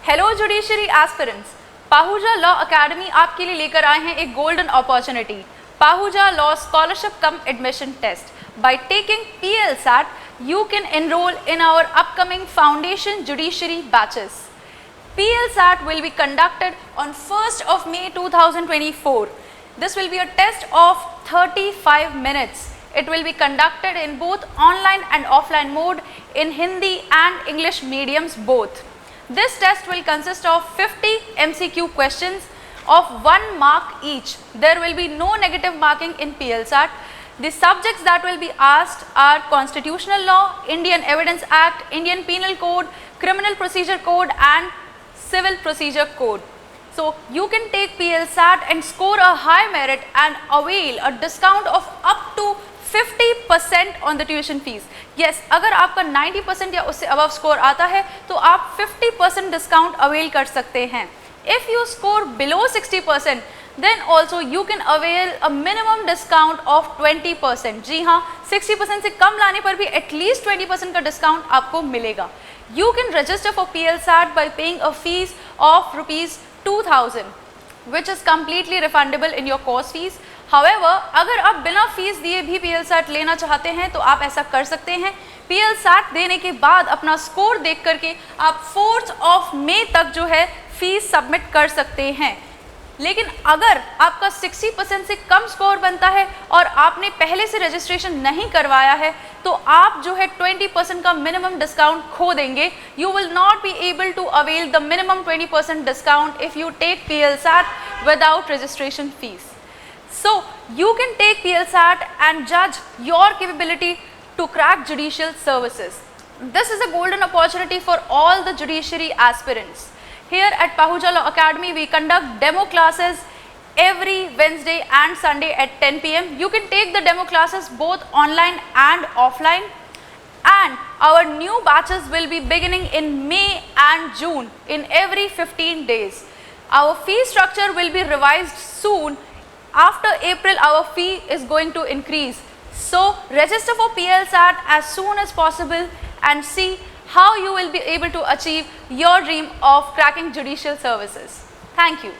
Hello judiciary aspirants, Pahuja law academy आपके लिए लेकर आए हैं एक golden opportunity, Pahuja law scholarship cum admission test. By taking PLSAT, you can enroll in our upcoming Foundation Judiciary batches. PLSAT will be conducted on 1st of May 2024. This will be a test of 35 minutes. It will be conducted in both online and offline mode in Hindi and English mediums both. This test will consist of 50 MCQ questions of 1 mark each. There will be no negative marking in PLSAT. The subjects that will be asked are Constitutional Law, Indian Evidence Act, Indian Penal Code, Criminal Procedure Code and Civil Procedure Code. So you can take PLSAT and score a high merit and avail a discount of up to 50% on the tuition fees. Yes, अगर आपका 90% या उससे above score आता है तो आप 50% discount avail कर सकते हैं. If you score below 60%, then also you can avail a minimum discount of 20%. जी हाँ, 60% से कम लाने पर भी at least 20% का discount आपको मिलेगा. You can register for PLSAT by paying a fees of rupees 2000, which is completely refundable in your course fees. However, अगर आप बिना फीस दिए भी PLSAT लेना चाहते हैं तो आप ऐसा कर सकते हैं. PLSAT देने के बाद अपना स्कोर देख करके आप 4th of May तक जो है फीस सबमिट कर सकते हैं. लेकिन अगर आपका 60% से कम स्कोर बनता है और आपने पहले से रजिस्ट्रेशन नहीं करवाया है तो आप जो है 20% का मिनिमम डिस्काउंट खो देंगे. You will not be able to avail the minimum 20% discount if you take PLSAT without registration fees. So you can take PLSAT and judge your capability to crack judicial services. This is a golden opportunity for all the judiciary aspirants. Here at Pahuja Law Academy, we conduct demo classes every Wednesday and Sunday at 10 p.m. You can take the demo classes both online and offline. And our new batches will be beginning in May and June in every 15 days. Our fee structure will be revised soon. After April, our fee is going to increase. So register for PLSAT as soon as possible and see how you will be able to achieve your dream of cracking judicial services. Thank you.